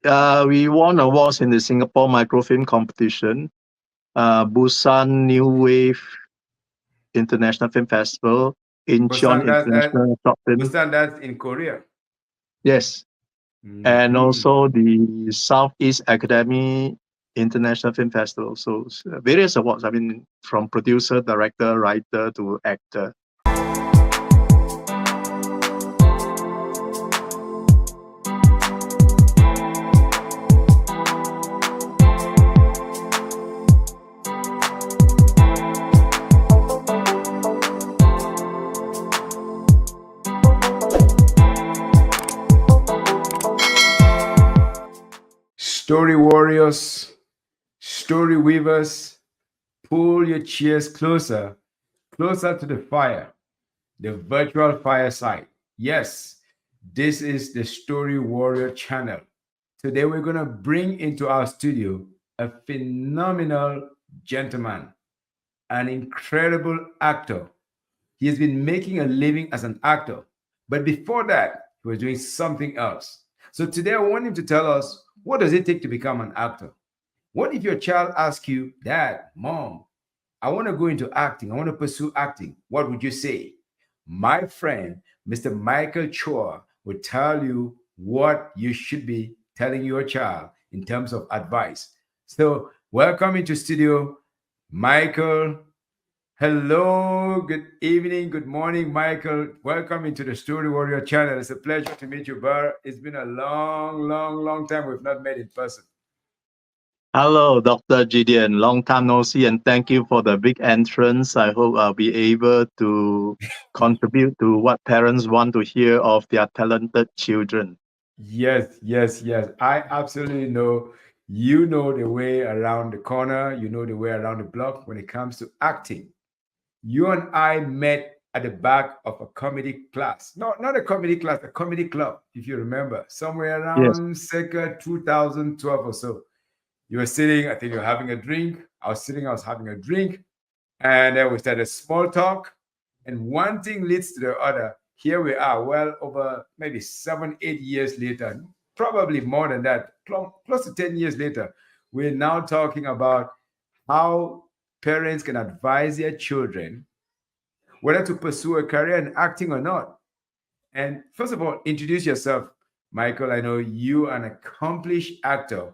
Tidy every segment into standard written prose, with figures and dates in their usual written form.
We won awards in the Singapore Microfilm Competition, Busan New Wave International Film Festival, Incheon Busan, International Short Film. that's in Korea. Yes, and Hmm. also the Southeast Academy International Film Festival. So various awards. I mean, from producer, director, writer to actor. Story warriors, story weavers, pull your chairs closer, closer to the fire, the virtual fireside. Yes, this is the Story Warrior channel. Today we're going to bring into our studio a phenomenal gentleman, an incredible actor. He has been making a living as an actor, but before that, he was doing something else. So today I want him to tell us, what does it take to become an actor? What if your child asks you, Dad, Mom, I want to go into acting, I want to pursue acting? What would you say? My friend, Mr. Michael Chua, will tell you what you should be telling your child in terms of advice. So, welcome into studio, Michael. Hello, good evening, good morning, Michael. Welcome into the Story Warrior channel. It's a pleasure to meet you, Bar. It's been a long time we've not met in person. Hello, Dr. Gideon. Long time no see, and thank you for the big entrance. I hope I'll be able to contribute to what parents want to hear of their talented children. Yes. I absolutely know you know the way around the corner, you know the way around the block when it comes to acting. You and I met at the back of a comedy class. No, not a comedy class, a comedy club, if you remember, somewhere Yes, around circa 2012 or so. You were sitting, I think you were having a drink. I was sitting, I was having a drink. And then we started small talk. And one thing leads to the other. Here we are, well over maybe 7, 8 years later, probably more than that, close to 10 years later. We're now talking about how parents can advise their children whether to pursue a career in acting or not. And first of all, introduce yourself, Michael. I know you are an accomplished actor.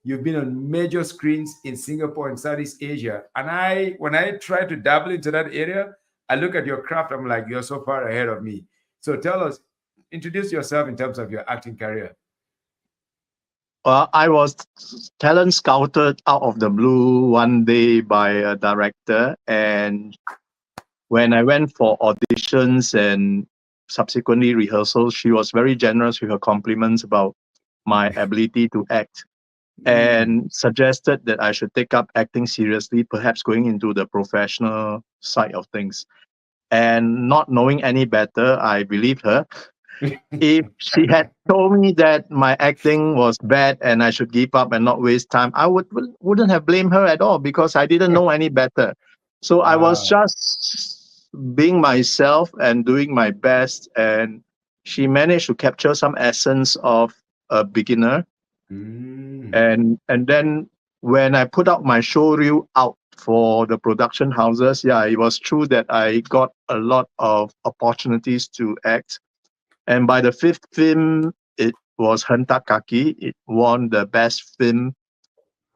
You've been on major screens in Singapore and Southeast Asia. And when I try to dabble into that area, I look at your craft, I'm like, you're so far ahead of me. So tell us, introduce yourself in terms of your acting career. I was talent scouted out of the blue one day by a director, and when I went for auditions and subsequently rehearsals, she was very generous with her compliments about my ability to act Mm. and suggested that I should take up acting seriously, perhaps going into the professional side of things. And not knowing any better, I believed her. If she had told me that my acting was bad and I should give up and not waste time, I wouldn't have blamed her at all because I didn't know any better. So I was Wow. just being myself and doing my best, and she managed to capture some essence of a beginner. Mm. And then when I put out my show reel out for the production houses, yeah, it was true that I got a lot of opportunities to act. And by the fifth film, it was Hentak Kaki. It won the best film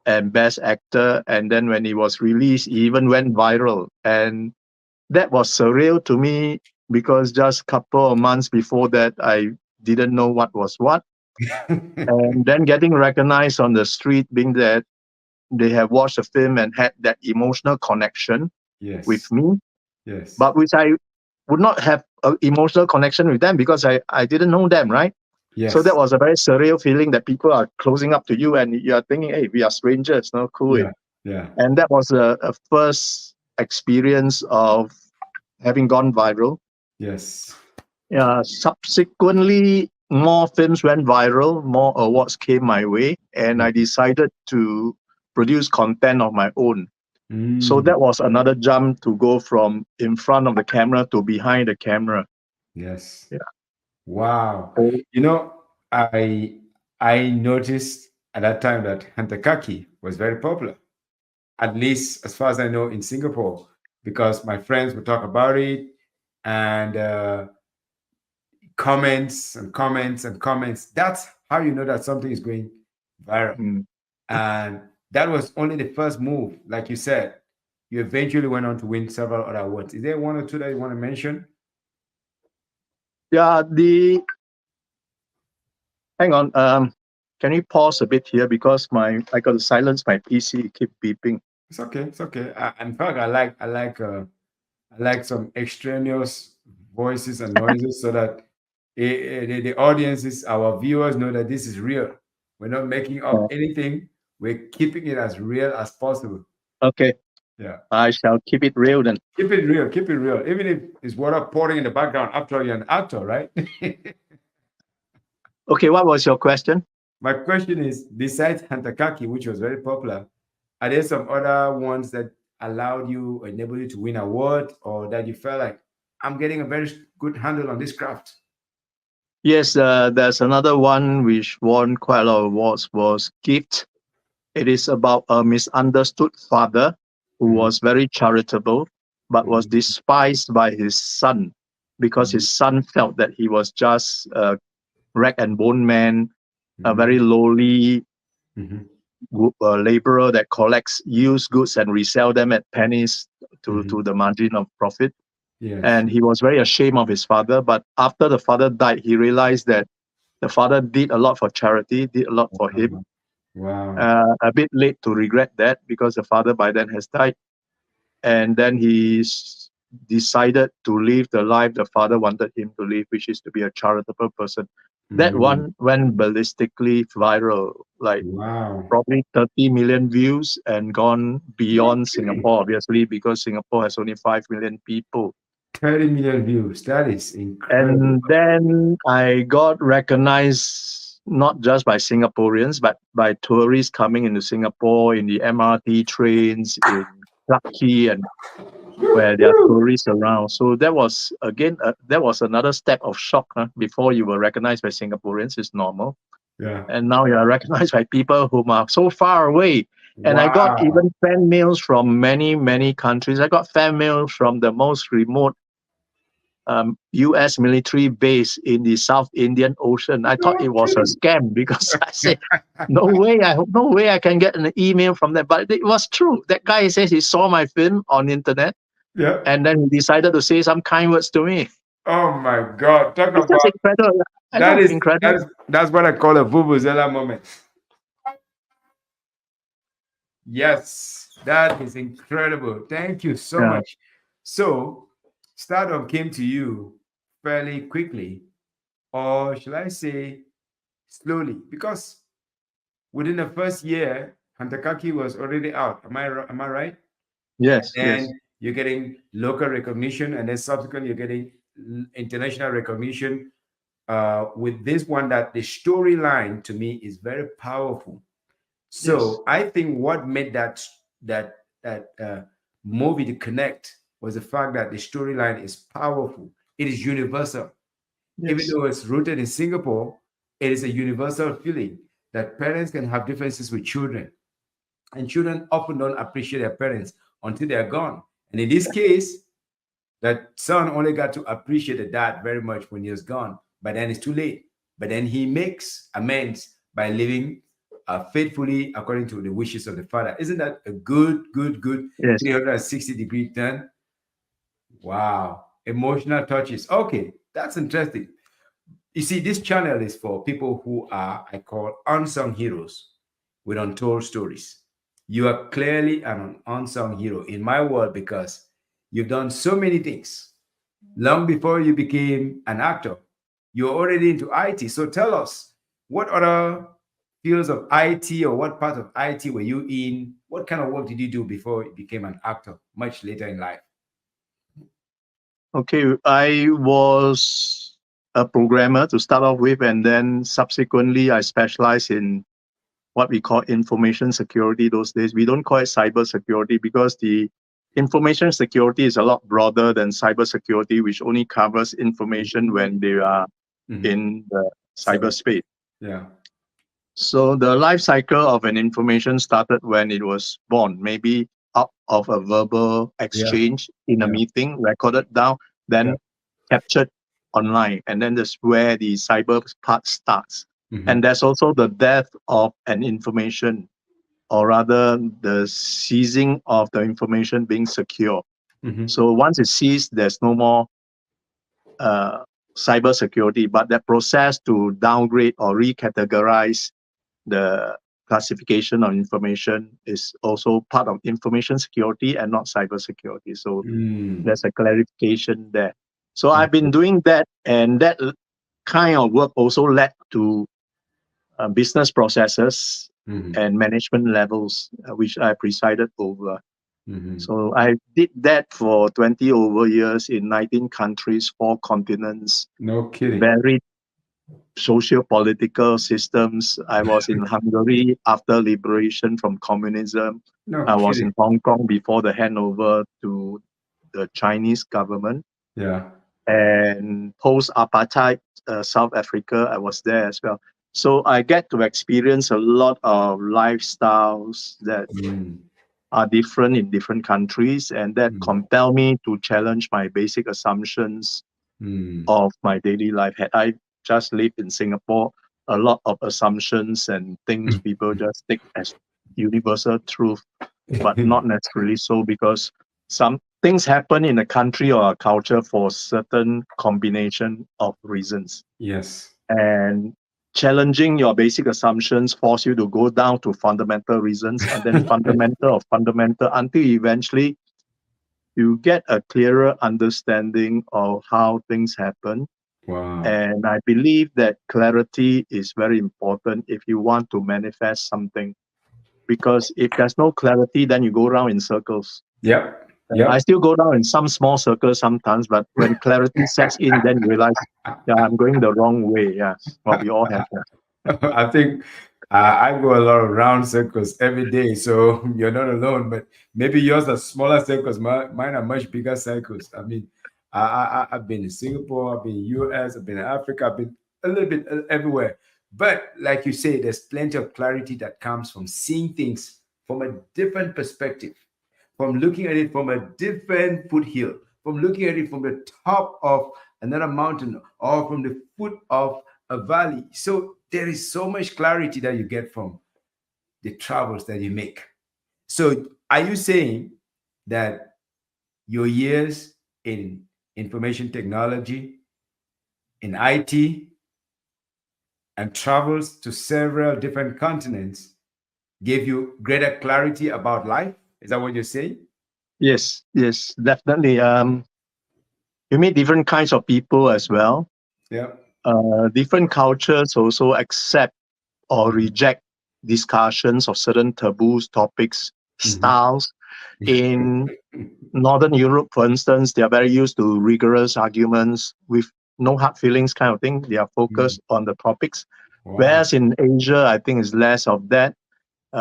and best actor. And then when it was released, it even went viral. And that was surreal to me because just a couple of months before that, I didn't know what was what. And then getting recognized on the street, being that they have watched the film and had that emotional connection with Yes. me, Yes. but which I would not have an emotional connection with them because I didn't know them, right? So that Yes. was a very surreal feeling that people are closing up to you and you are thinking, hey, we are strangers, no cool. Yeah. Yeah. And that was a first experience of having gone viral. Yes. Subsequently, more films went viral, more awards came my way, and I decided to produce content of my own. So Mm. that was another jump to go from in front of the camera to behind the camera. Yes. Yeah. Wow. Oh, You know, I I noticed at that time that Hantakaki was very popular, at least as far as I know in Singapore, because my friends would talk about it and comments and comments and comments. That's how you know that something is going viral. Mm. And that was only the first move. Like you said, you eventually went on to win several other awards. Is there one or two that you want to mention? Yeah, the hang on. Can you pause a bit here because I got to silence my PC. It keep beeping. It's okay. It's okay. In fact, I like some extraneous voices and noises so that the audiences, our viewers, know that this is real. We're not making up Oh, anything. We're keeping it as real as possible. okay, Yeah. I shall keep it real then. Keep it real. Keep it real. Even if it's water pouring in the background, after all, you're an actor, right? Okay, what was your question? My question is, besides Hantakaki, which was very popular, are there some other ones that allowed you or enabled you to win award, or that you felt like I'm getting a very good handle on this craft? Yes, there's another one which won quite a lot of awards was Gift. It is about a misunderstood father who Mhm, was very charitable but was mhm, despised by his son because mhm, his son felt that he was just a rag and bone man, a very mhm, lowly mhm, laborer that collects used goods and resell them at pennies to mhm. the margin of profit. Yes. And he was very ashamed of his father. But after the father died, he realized that the father did a lot for charity, did a lot for him. Wow. A bit late to regret that because the father by then has died. And then he decided to live the life the father wanted him to live, which is to be a charitable person. That Mhm. one went ballistically viral, like Wow. probably 30 million views and gone You're beyond kidding. Singapore, obviously, because Singapore has only 5 million people. 30 million views. That is incredible. And then I got recognized not just by Singaporeans, but by tourists coming into Singapore in the MRT trains, in Clarke Quay, and where there are tourists around. So that was, again, that was another step of shock. Huh? Before you were recognized by Singaporeans, it's normal. Yeah. And now you are recognized by people whom are so far away. And I got Wow. even fan mails from many, many countries. I got fan mail from the most remote US military base in the South Indian Ocean. I thought You're it was a kidding. scam because I said, no way I can get an email from them. But it was true. That guy says he saw my film on internet Yeah. and then he decided to say some kind words to me. Oh my God. Talk It's just about incredible. I that know, is incredible. that's what I call a vuvuzela moment. Yes, that is incredible. Thank you so Yeah. much. So, stardom came to you fairly quickly, or shall I say slowly? Because within the first year, Hantakaki was already out. Am I right? Yes, yes, And you're getting local recognition, and then subsequently you're getting international recognition. With this one, that the storyline to me is very powerful. yes, So I think what made that movie to connect was the fact that the storyline is powerful. It is universal, even yes, though it's rooted in Singapore. It is a universal feeling that parents can have differences with children, and children often don't appreciate their parents until they are gone. And in this case, that son only got to appreciate the dad very much when he was gone, but then it's too late. But then he makes amends by living faithfully according to the wishes of the father. Isn't that a good yes, 360-degree turn? Wow. Emotional touches. Okay, that's interesting. You see, this channel is for people who are, I call, unsung heroes with untold stories. You are clearly an unsung hero in my world because you've done so many things. Long before you became an actor, you're already into IT. So tell us, what other fields of IT or what part of IT were you in? What kind of work did you do before you became an actor much later in life? Okay, I was a programmer to start off with, and then subsequently I specialized in what we call information security those days. We don't call it cyber security because the information security is a lot broader than cyber security, which only covers information when they are Mhm. in the Cyber. cyberspace. Yeah. So the life cycle of an information started when it was born, maybe out of a verbal Yeah, exchange in a yeah, meeting, recorded down, yeah. then captured online. And then that's where the cyber part starts. Mm-hmm. And there's also the death of an information, or rather the seizing of the information being secure. Mm-hmm. So once it's seized, there's no more uh, cyber security, but that process to downgrade or recategorize the classification of information is also part of information security and not cyber security. So Mm. there's a clarification there. So I've been doing that, and that kind of work also led to business processes Mm-hmm. and management levels, which I presided over. Mm-hmm. So I did that for 20 over years in 19 countries, 4 continents, No kidding. varied socio-political systems. I was in Hungary after liberation from communism. No I was kidding. in Hong Kong before the handover to the Chinese government. Yeah. And post-apartheid South Africa, I was there as well. So I get to experience a lot of lifestyles that Mm. are different in different countries, and that Mm. compel me to challenge my basic assumptions Mm. of my daily life. Had I just lived in Singapore, a lot of assumptions and things people just take as universal truth, but not necessarily so, because some things happen in a country or a culture for certain combination of reasons. Yes. And challenging your basic assumptions force you to go down to fundamental reasons, and then fundamental of fundamental, until eventually you get a clearer understanding of how things happen. Wow. And I believe that clarity is very important if you want to manifest something. Because if there's no clarity, then you go around in circles. Yep. I Yep. still go down in some small circles sometimes, but when clarity sets in, then you realize, yeah, I'm going the wrong way. Yeah, well, we all have that. I think I go a lot of round circles every day, so you're not alone. But maybe yours are smaller circles. Mine are much bigger circles. I mean, I've been in Singapore, I've been in US, I've been in Africa, I've been a little bit everywhere. But like you say, there's plenty of clarity that comes from seeing things from a different perspective, from looking at it from a different foothill, from looking at it from the top of another mountain or from the foot of a valley. So there is so much clarity that you get from the travels that you make. So are you saying that your years in information technology, in IT, and travels to several different continents gave you greater clarity about life? Is that what you're saying? Yes, yes, definitely. You meet different kinds of people as well. Yeah. Different cultures also accept or reject discussions of certain taboos, topics, Mhm. styles. In Northern Europe, for instance, they are very used to rigorous arguments with no hard feelings kind of thing. They are Mm. focused on the topics. Wow. Whereas in Asia, I think it's less of that.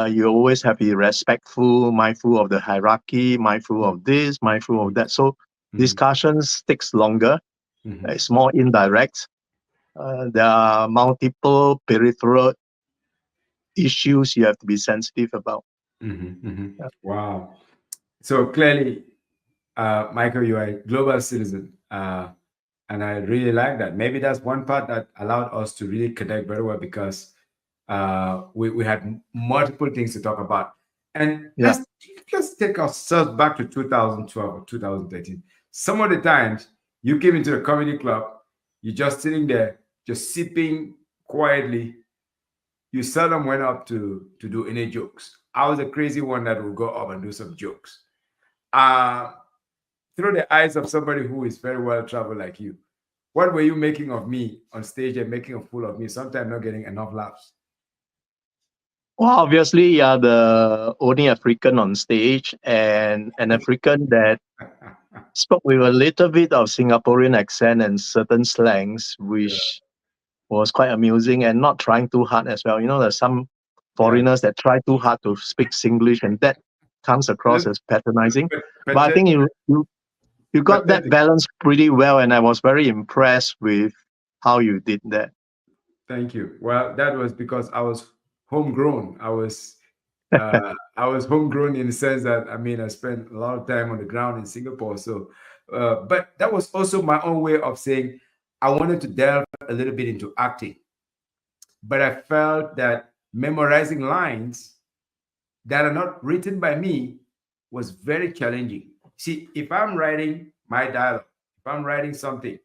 You always have to be respectful, mindful of the hierarchy, mindful Mm. of this, mindful of Mm. that. So Mm. discussions takes longer. Mhm. It's more indirect. There are multiple peripheral issues you have to be sensitive about. Mhm. Mhm. Yeah. Wow. So clearly, Michael, you are a global citizen. And I really like that. Maybe that's one part that allowed us to really connect very well because we had multiple things to talk about. And Yeah. let's take ourselves back to 2012 or 2013. Some of the times you came into the comedy club, you're just sitting there, just sipping quietly. You seldom went up to do any jokes. I was a crazy one that would go up and do some jokes. Uh, through the eyes of somebody who is very well traveled like you, what were you making of me on stage and making a fool of me, sometimes not getting enough laughs? Well, obviously, you're the only African on stage, and an African that spoke with a little bit of Singaporean accent and certain slangs, Yeah, which was quite amusing, and not trying too hard as well. There's some yeah. foreigners that try too hard to speak Singlish, and that comes across Look, as patronizing. But I think pathetic, you got that pathetic. balance pretty well, and I was very impressed with how you did that. Thank you. Well, that was because I was homegrown. I was homegrown in the sense that I mean I spent a lot of time on the ground in Singapore. So, but that was also my own way of saying I wanted to delve a little bit into acting, but I felt that memorizing lines that are not written by me was very challenging. See, if I'm writing my dialogue, if I'm writing something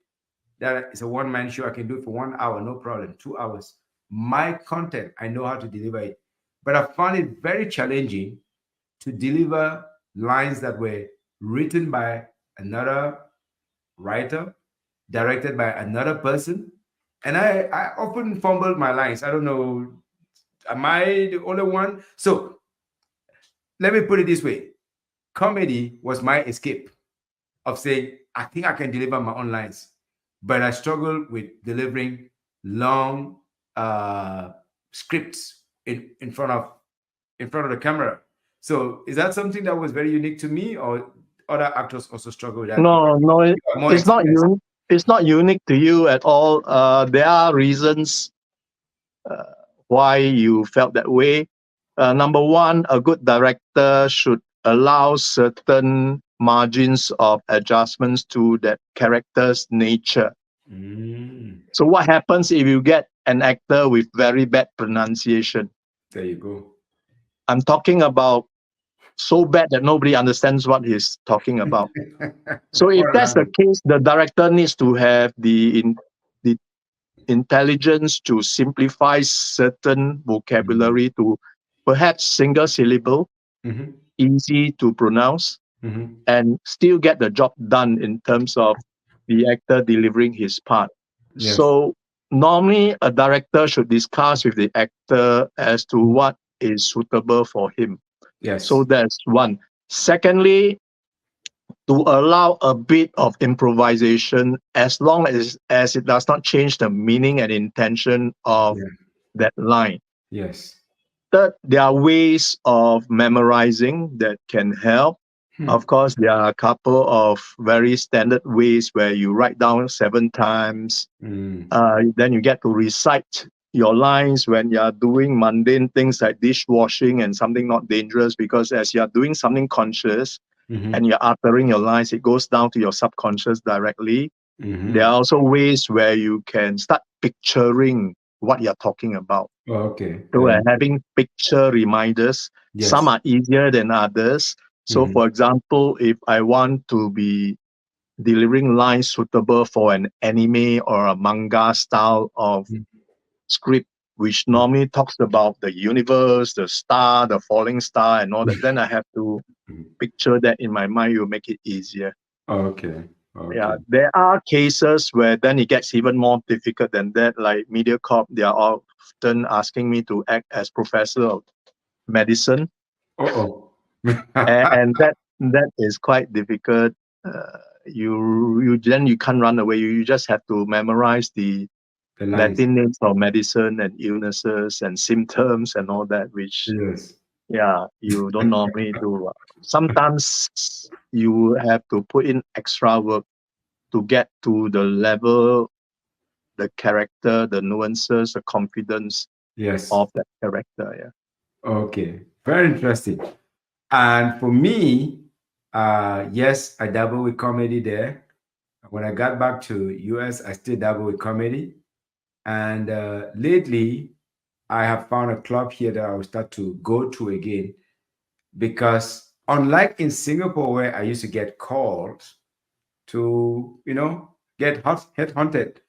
that is a one-man show, I can do it for 1 hour, no problem, 2 hours. My content, I know how to deliver it. But I found it very challenging to deliver lines that were written by another writer, directed by another person. And I often fumbled my lines. I don't know, am I the only one? So let me put it this way. Comedy was my escape of saying, I think I can deliver my own lines, but I struggle with delivering long scripts in front of the camera. So is that something that was very unique to me, or other actors also struggle with that because No, no, you have more it's not experience? it's not unique to you at all. There are reasons uh, why you felt that way. Number one, a good director should allow certain margins of adjustments to that character's nature. Mm, So what happens if you get an actor with very bad pronunciation? there you go. I'm talking about so bad that nobody understands what he's talking about. So if Foreign that's the language. case, the director needs to have the intelligence to simplify certain Mm-hmm. vocabulary to perhaps single syllable, Mm-hmm. easy to pronounce, Mm-hmm. and still get the job done in terms of the actor delivering his part. Yes. So normally a director should discuss with the actor as to what is suitable for him. So Yes. that's one. Secondly, to allow a bit of improvisation as long as it does not change the meaning and intention of Yeah. that line. Yes. Third, there are ways of memorizing that can help. Hmm. Of course, there are a couple of very standard ways where you write down 7 times. Mm. Then you get to recite your lines when you are doing mundane things like dishwashing and something not dangerous, because as you are doing something conscious and Mm-hmm. you're uttering your lines, it goes down to your subconscious directly. There Mm-hmm. are also ways where you can start picturing what you're talking about. Okay. So Very good. having picture reminders, some Yes. are easier than others. So Mm-hmm. for example, if I want to be delivering lines suitable for an anime or a manga style of script, which normally talks about the universe, the star, the falling star, and all that, then I have to picture that in my mind. Will make it easier. Okay. Yeah, Okay. there are cases where then it gets even more difficult than that. Like MediaCorp, they are often asking me to act as professor of medicine, Uh-oh. and that is quite difficult. You then you can't run away. You just have to memorize the The lines. Latin names of medicine and illnesses and symptoms and all that, which Yes. yeah you don't normally do. Sometimes you have to put in extra work to get to the level, the character, the nuances, the confidence Yes. of that character. Yeah. Okay. Very interesting. And for me, yes, I dabble with comedy there. When I got back to US, I still dabble with comedy. And lately, I have found a club here that I will start to go to again because unlike in Singapore where I used to get calls to, get head hunted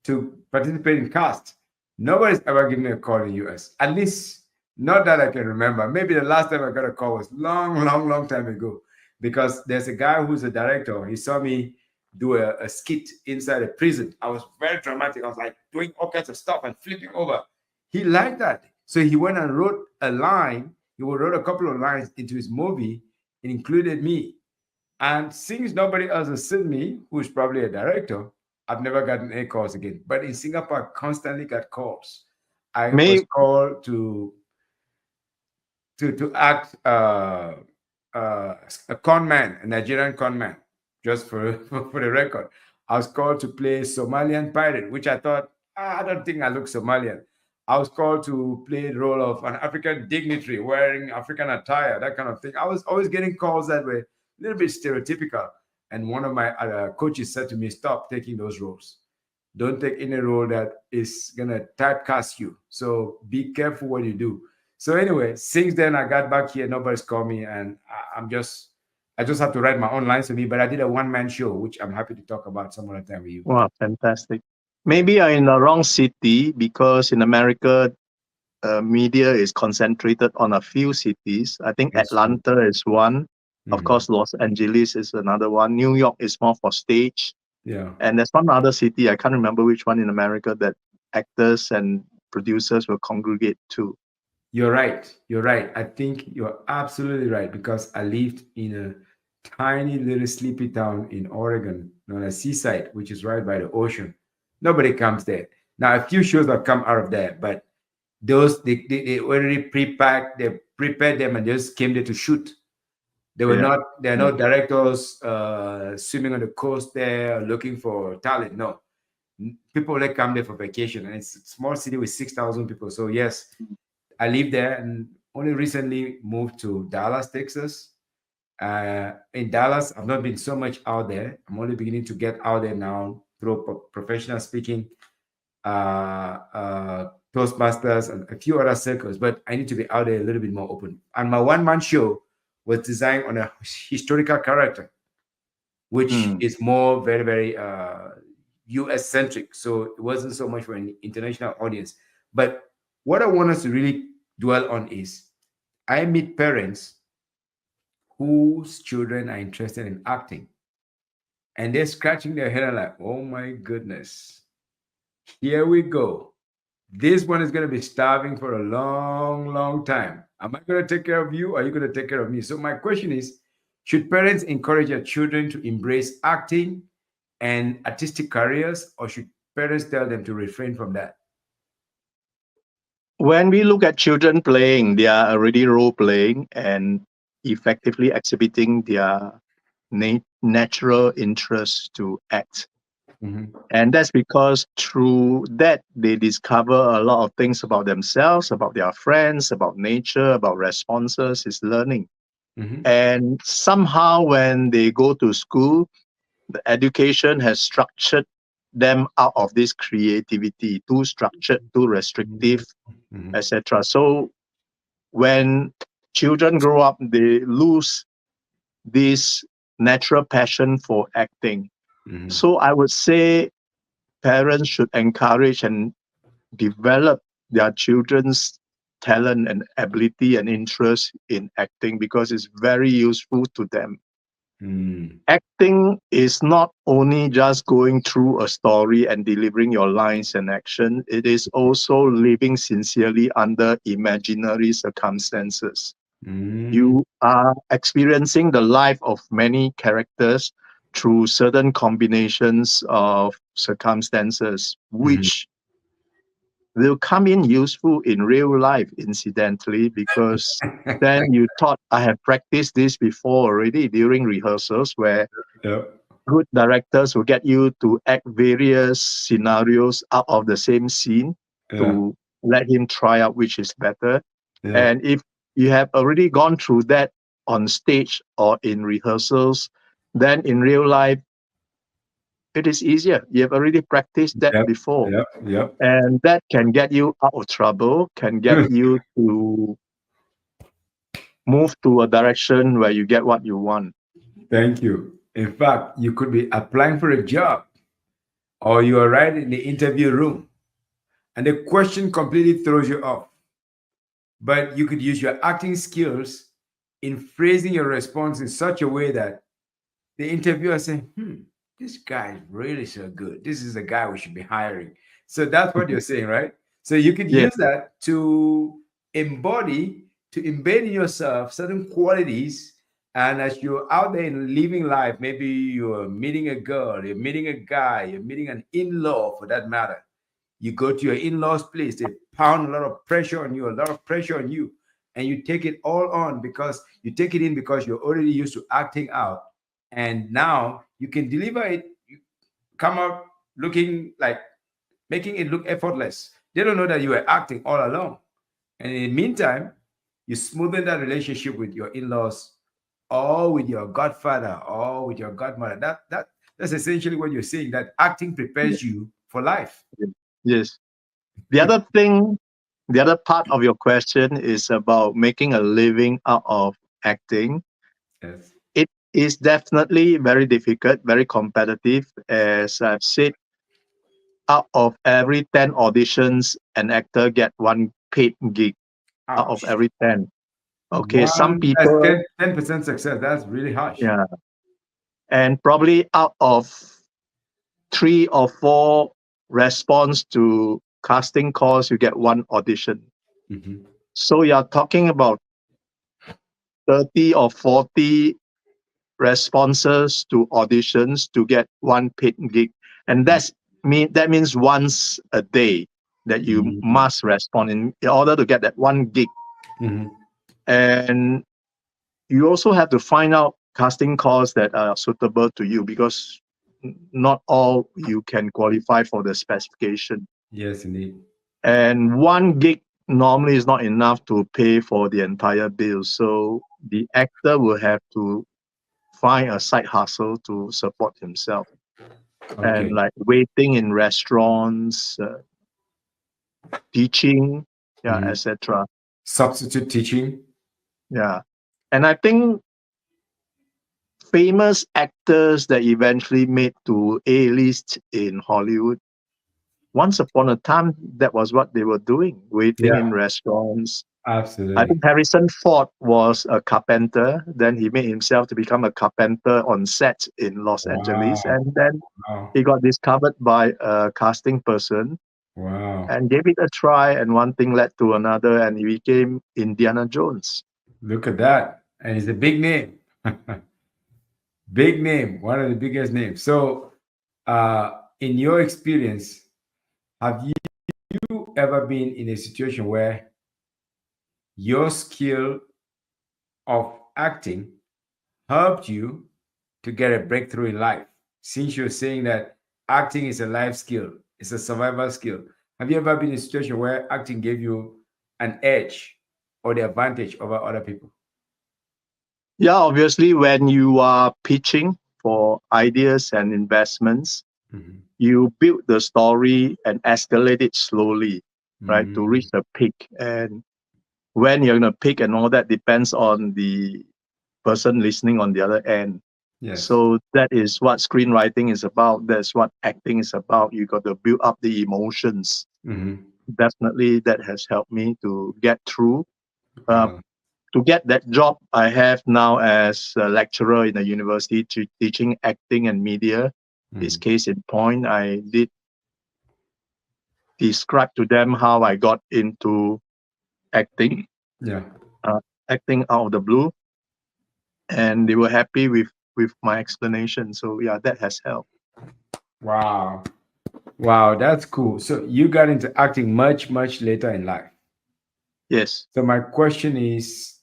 to participate in cast. Nobody's ever given me a call in the US. At least not that I can remember. Maybe the last time I got a call was long, long, long time ago. Because there's a guy who's a director. He saw me do a skit inside a prison. I was very dramatic. I was like doing all kinds of stuff and flipping over. He liked that. So he went and wrote a line. He wrote a couple of lines into his movie and included me. And since nobody else has seen me, who's probably a director, I've never gotten any calls again. But in Singapore, I constantly got calls. I was May called to act a con man, a Nigerian con man, just for the record. I was called to play Somalian pirate, which I thought, I don't think I look Somalian. I was called to play the role of an African dignitary wearing African attire, that kind of thing. I was always getting calls that were a little bit stereotypical. And one of my coaches said to me, stop taking those roles. Don't take any role that is going to typecast you. So be careful what you do. So anyway, since then I got back here, nobody's called me, and I just have to write my own lines for me. But I did a one-man show, which I'm happy to talk about some other time with you. Wow, fantastic. Yeah. Maybe you're in the wrong city because in America, media is concentrated on a few cities. I think That's true. Atlanta is one. Of Mhm. course, Los Angeles is another one. New York is more for stage. Yeah. And there's one other city, I can't remember which one in America, that actors and producers will congregate to. You're right. You're right. I think you're absolutely right because I lived in a tiny little sleepy town in Oregon known as Seaside, which is right by the ocean. Nobody comes there. Now, a few shows have come out of there, but those they already pre-packed, they prepared them and just came there to shoot. Yeah. There are Yeah. no directors swimming on the coast there looking for talent. No, people that come there for vacation, and it's a small city with 6,000 people. So yes, I live there and only recently moved to Dallas, Texas. In Dallas, I've not been so much out there. I'm only beginning to get out there now through professional speaking, Toastmasters, and a few other circles. But I need to be out there a little bit more open. And my one-man show was designed on a historical character, which Hmm. is more very, very US centric. So it wasn't so much for an international audience. But what I want us to really dwell on is I meet parents whose children are interested in acting, and they're scratching their head and like, oh my goodness, here we go. This one is going to be starving for a long, long time. Am I going to take care of you? Or are you going to take care of me? So my question is, should parents encourage their children to embrace acting and artistic careers, or should parents tell them to refrain from that? When we look at children playing, they are already role playing and effectively exhibiting their natural interest to act. Mhm. And that's because through that, they discover a lot of things about themselves, about their friends, about nature, about responses, is learning. Mhm. And somehow, when they go to school, the education has structured them out of this creativity, too structured, too restrictive, Mhm. etc. So when children grow up, they lose this natural passion for acting. Mhm. So I would say parents should encourage and develop their children's talent and ability and interest in acting because it's very useful to them. Mhm. Acting is not only just going through a story and delivering your lines and action, it is also living sincerely under imaginary circumstances. Mhm. You are experiencing the life of many characters through certain combinations of circumstances, Mhm. which will come in useful in real life, incidentally, because then you thought, I have practiced this before already during rehearsals, where Yeah. good directors will get you to act various scenarios out of the same scene Yeah. to let him try out which is better. Yeah. And if you have already gone through that on stage or in rehearsals, then in real life, it is easier. You have already practiced that Yep. before. Yep. Yep. And that can get you out of trouble, can get you to move to a direction where you get what you want. Thank you. In fact, you could be applying for a job or you are right in the interview room and the question completely throws you off. But you could use your acting skills in phrasing your response in such a way that the interviewer say, this guy is really so good. This is a guy we should be hiring. So that's what you're saying, right? So you could Yes. use that to embody, to embed in yourself certain qualities. And as you're out there in living life, maybe you're meeting a girl, you're meeting a guy, you're meeting an in-law for that matter. You go to your in-laws place, they pound a lot of pressure on you, a lot of pressure on you, and you take it all on because you take it in because you're already used to acting out, and now you can deliver it. You come out looking like making it look effortless. They don't know that you were acting all along. And in the meantime, you smoothen that relationship with your in-laws or with your godfather or with your godmother. That's essentially what you're saying, that acting prepares you for life. Yes. The other thing, the other part of your question is about making a living out of acting. Yes. It is definitely very difficult, very competitive. As I've said, out of every 10 auditions, an actor get one paid gig out of Ouch. every 10. Okay, some One, that's people, 10% success. That's really harsh. yeah, and probably out of three or four response to casting calls, you get one audition. Mhm. So you're talking about 30 or 40 responses to auditions to get one paid gig. And that means once a day that you Mhm. must respond in order to get that one gig. Mhm. And you also have to find out casting calls that are suitable to you because not all you can qualify for the specification. Yes, indeed. And one gig normally is not enough to pay for the entire bill. So the actor will have to find a side hustle to support himself. And Okay. like waiting in restaurants, teaching, yeah, Mhm. etc. Substitute teaching. Yeah. And I think famous actors that eventually made to A-list in Hollywood, once upon a time, that was what they were doing, waiting in Yeah, restaurants. I absolutely. think Harrison Ford was a carpenter. Then he made himself to become a carpenter on set in Los Angeles. Wow. And then Wow. he got discovered by a casting person Wow. and gave it a try. And one thing led to another, and he became Indiana Jones. Look at that. And it's a big name. Big name, one of the biggest names. So, in your experience, have you ever been in a situation where your skill of acting helped you to get a breakthrough in life? Since you're saying that acting is a life skill, it's a survival skill, have you ever been in a situation where acting gave you an edge or the advantage over other people? Yeah, obviously, when you are pitching for ideas and investments, Mhm. you build the story and escalate it slowly, right, to reach Mm, the peak. And when you're going to pick and all that depends on the person listening on the other end. yes. So that is what screenwriting is about. That's what acting is about. You got to build up the emotions. Mhm. Definitely, that has helped me to get through. Uh, Wow. to get that job I have now as a lecturer in a university teaching acting and media is Mhm. case in point. I did describe to them how I got into acting, Yeah. uh, acting out of the blue, and they were happy with my explanation. So yeah, that has helped. Wow. Wow, that's cool. So you got into acting much, much later in life. Yes. So my question is,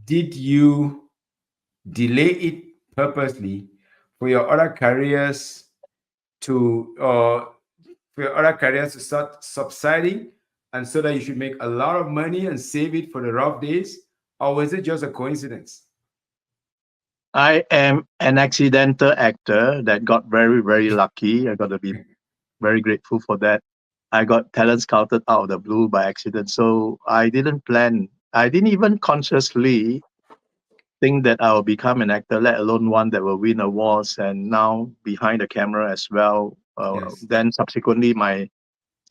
did you delay it purposely for your other careers for your other careers to start subsiding and so that you should make a lot of money and save it for the rough days? Or was it just a coincidence? I am an accidental actor that got very, very lucky. I got to be very grateful for that. I got talent scouted out of the blue by accident. So I didn't plan. I didn't even consciously think that I will become an actor, let alone one that will win awards and now behind the camera as well. Yes. Then subsequently, my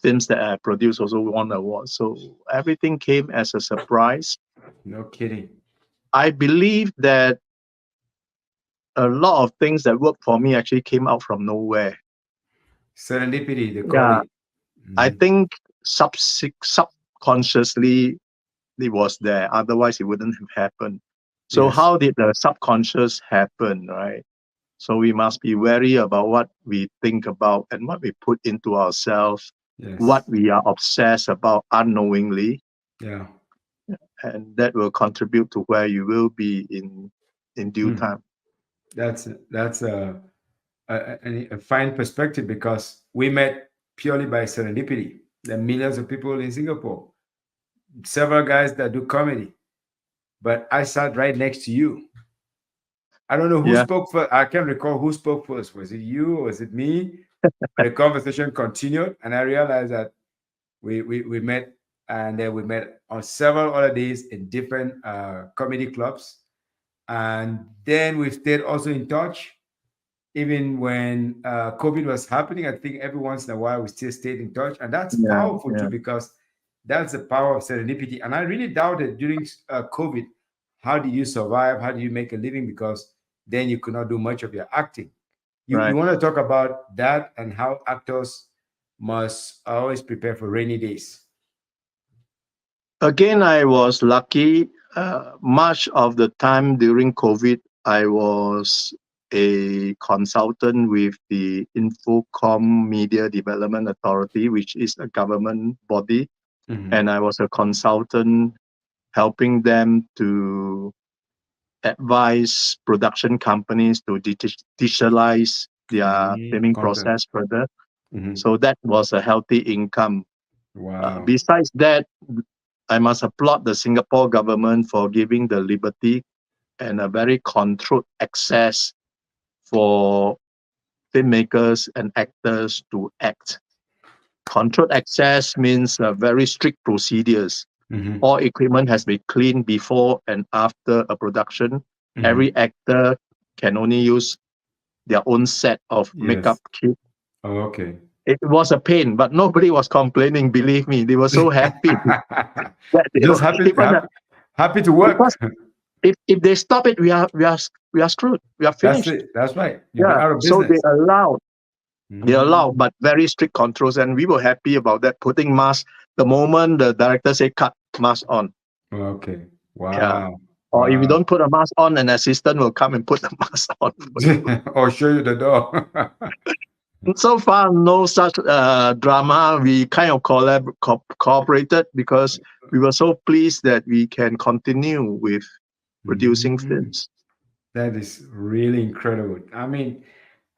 films that I produced also won awards. So everything came as a surprise. No kidding. I believe that a lot of things that worked for me actually came out from nowhere. Serendipity, they call Yeah, it. I Mhm. think subconsciously it was there. Otherwise, it wouldn't have happened. So Yes. how did the subconscious happen, right? So we must be wary about what we think about and what we put into ourselves, what Yes. we are obsessed about unknowingly, Yeah. and that will contribute to where you will be in due Hmm. time. That's a fine perspective because we met purely by serendipity. There are millions of people in Singapore, several guys that do comedy, but I sat right next to you. I don't know who Yeah, spoke first. I can't recall who spoke first. Was it you or was it me? But the conversation continued, and I realized that we met, and then we met on several other days in different comedy clubs, and then we stayed also in touch. Even when COVID was happening, I think every once in a while we still stayed in touch, and that's yeah, powerful too yeah, because that's the power of serendipity. And I really doubted during COVID, how do you survive? How do you make a living? Because then you could not do much of your acting. You right. want to talk about that and how actors must always prepare for rainy days. Again, I was lucky. Much of the time during COVID, I was a consultant with the Infocom Media Development Authority, which is a government body, Mm-hmm. and I was a consultant helping them to advise production companies to digitalize their Mm, filming content. process further. Mm-hmm. So that was a healthy income. Wow. Besides that, I must applaud the Singapore government for giving the liberty and a very controlled access for filmmakers and actors to act. Controlled access means very strict procedures. Mm-hmm. All equipment has been cleaned before and after a production. Mm-hmm. Every actor can only use their own set of makeup Yes. kit. Oh, okay. It was a pain, but nobody was complaining. Believe me, they were so happy that they Just were happy, even happy to because work. if they stop it, we are screwed. We are That's finished. it. That's right. You'll be Yeah. out of So business. they allowed, Mm, but very strict controls, and we were happy about that. Putting mask the moment the director say cut, mask on. okay. Yeah. Wow. Or if you Wow. don't put a mask on, an assistant will come and put the mask on for you. Or show you the door. So far, no such drama. We kind of cooperated because we were so pleased that we can continue with producing Mm, films. that is really incredible. I mean,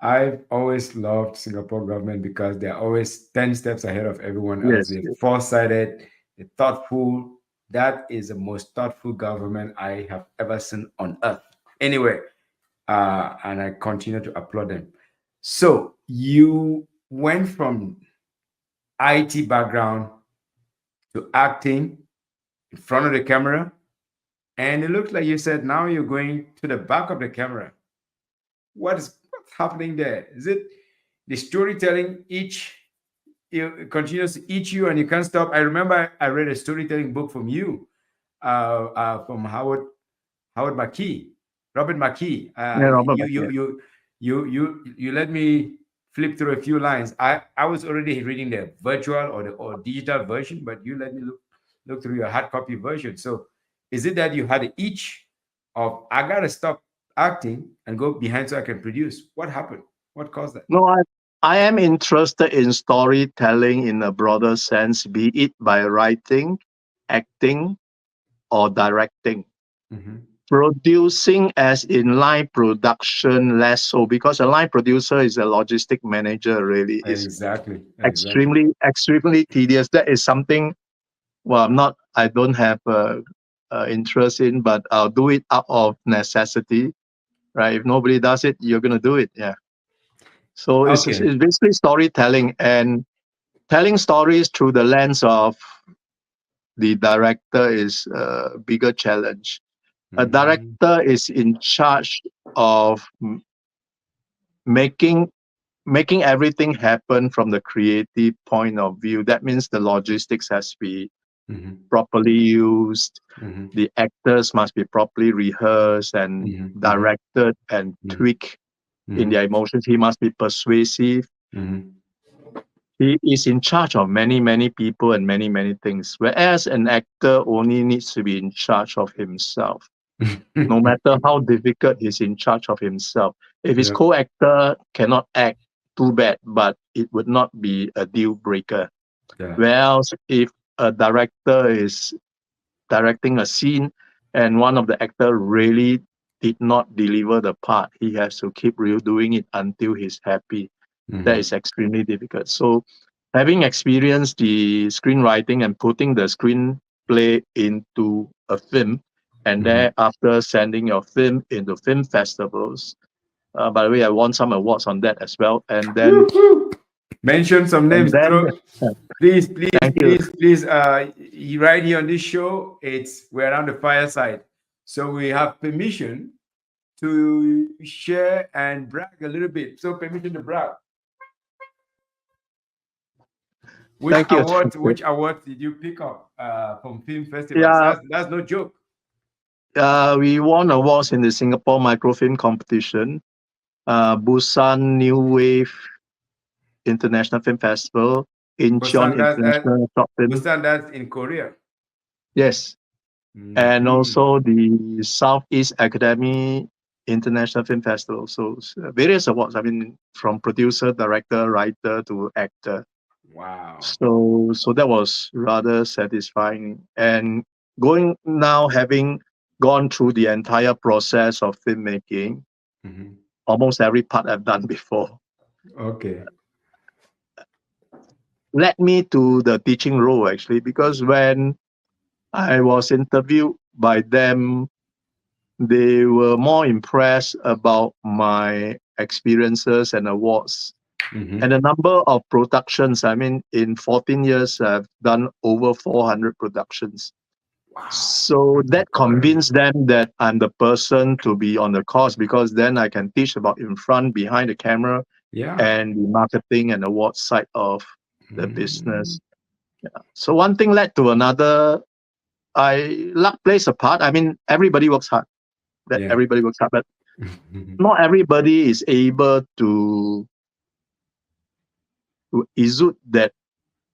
I've always loved Singapore government because they're always 10 steps ahead of everyone else. Yes. They're foresighted, they're thoughtful. That is the most thoughtful government I have ever seen on earth. Anyway, and I continue to applaud them. So you went from IT background to acting in front of the camera, and it looks like you said now you're going to the back of the camera. What's happening there? Is it the storytelling each it continues to eat you and you can't stop? I remember I read a storytelling book from you, from Howard McKee, Robert McKee. Yeah, Robert, You let me flip through a few lines. I was already reading the virtual or digital version, but you let me look through your hard copy version. So is it that you had an itch of I gotta stop acting and go behind so I can produce? What happened? What caused that? no, I am interested in storytelling in a broader sense, be it by writing, acting, or directing. Mhm. Producing, as in line production, less so, because a line producer is a logistic manager, really is Exactly. Exactly. extremely tedious. That is something, well, I don't have interest in, but I'll do it out of necessity, right? If nobody does it, you're going to do it. Yeah. So Okay. it's basically storytelling and telling stories through the lens of the director is a bigger challenge. A Mm, director is in charge of making making everything happen from the creative point of view. That means the logistics has to be mhm, properly used. mhm, The actors must be properly rehearsed and mhm, mhm, directed and mhm, tweaked in mhm, their emotions. He must be persuasive. mhm. He is in charge of many people and many things. Whereas an actor only needs to be in charge of himself. No matter how difficult, he's in charge of himself. If his Yep. co-actor cannot act, too bad, but it would not be a deal breaker. Yeah. Whereas if a director is directing a scene and one of the actor really did not deliver the part, he has to keep redoing it until he's happy. That Mhm, is extremely difficult. So having experienced the screenwriting and putting the screenplay into a film, and Mhm. thereafter sending your film into film festivals. By the way, I won some awards on that as well. Woo-hoo. Mention some And names. then, Please, please, thank you, please, please. Right here on this show, we're around the fireside, so we have permission to share and brag a little bit. So permission to brag. Which thank you. awards? Which awards did you pick up from film festivals? Yeah, That's no joke. we won awards in the Singapore Microfilm Competition, Busan New Wave International Film Festival, Incheon Busan, International Short Film. That's in Korea. Yes, and Mhm. also the Southeast Academy International Film Festival. So various awards. I mean, from producer, director, writer to actor. Wow. So that was rather satisfying. And going now, having gone through the entire process of filmmaking, Mhm. almost every part I've done before, Okay. led me to the teaching role actually, because when I was interviewed by them, they were more impressed about my experiences and awards and Mhm. the number of productions. I mean, in 14 years, I've done over 400 productions. Wow. So That's that incredible. convinced them that I'm the person to be on the course, because then I can teach about in front, behind the camera, Yeah. and the marketing and award side of the Mm. business. So one thing led to another. Luck plays a part. I mean, everybody works hard. That Yeah. everybody works hard, but not everybody is able to exude that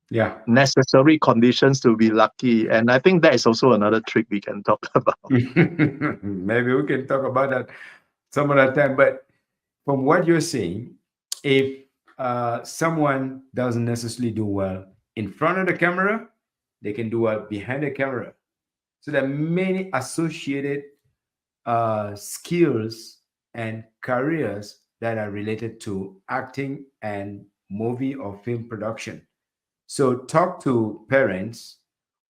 Yeah. necessary conditions to be lucky. And I think that is also another trick we can talk about. Maybe we can talk about that some other time. But from what you're saying, if someone doesn't necessarily do well in front of the camera, they can do well behind the camera. So there are many associated skills and careers that are related to acting and movie or film production. So talk to parents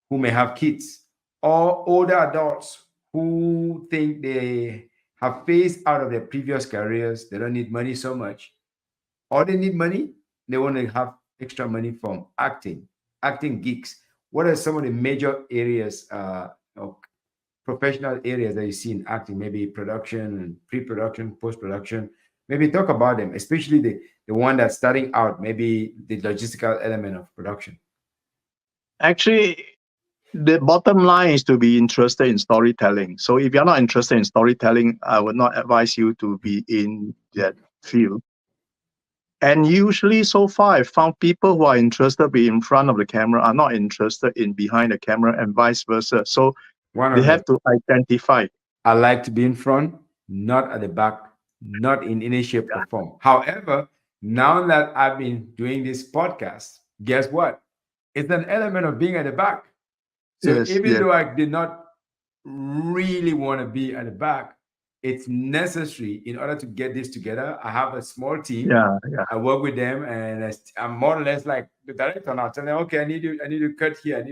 who may have kids or older adults who think they have phased out of their previous careers. They don't need money so much, or they need money. They want to have extra money from acting gigs. What are some of the major areas of professional areas that you see in acting? Maybe production, pre-production, post-production. Maybe talk about them, especially the one that's starting out. Maybe the logistical element of production. Actually, the bottom line is to be interested in storytelling. So if you're not interested in storytelling, I would not advise you to be in that field. And usually, so far, I've found people who are interested be in front of the camera are not interested in behind the camera, and vice versa. So One they of them. have to identify. I like to be in front, not at the back, not in any shape or form. However, now that I've been doing this podcast, guess what? It's an element of being at the back. So Yes, even yes, though I did not really want to be at the back, it's necessary in order to get this together. I have a small team. yeah, yeah, I work with them, and I'm more or less like the director now. Tell them, okay, I need to cut here.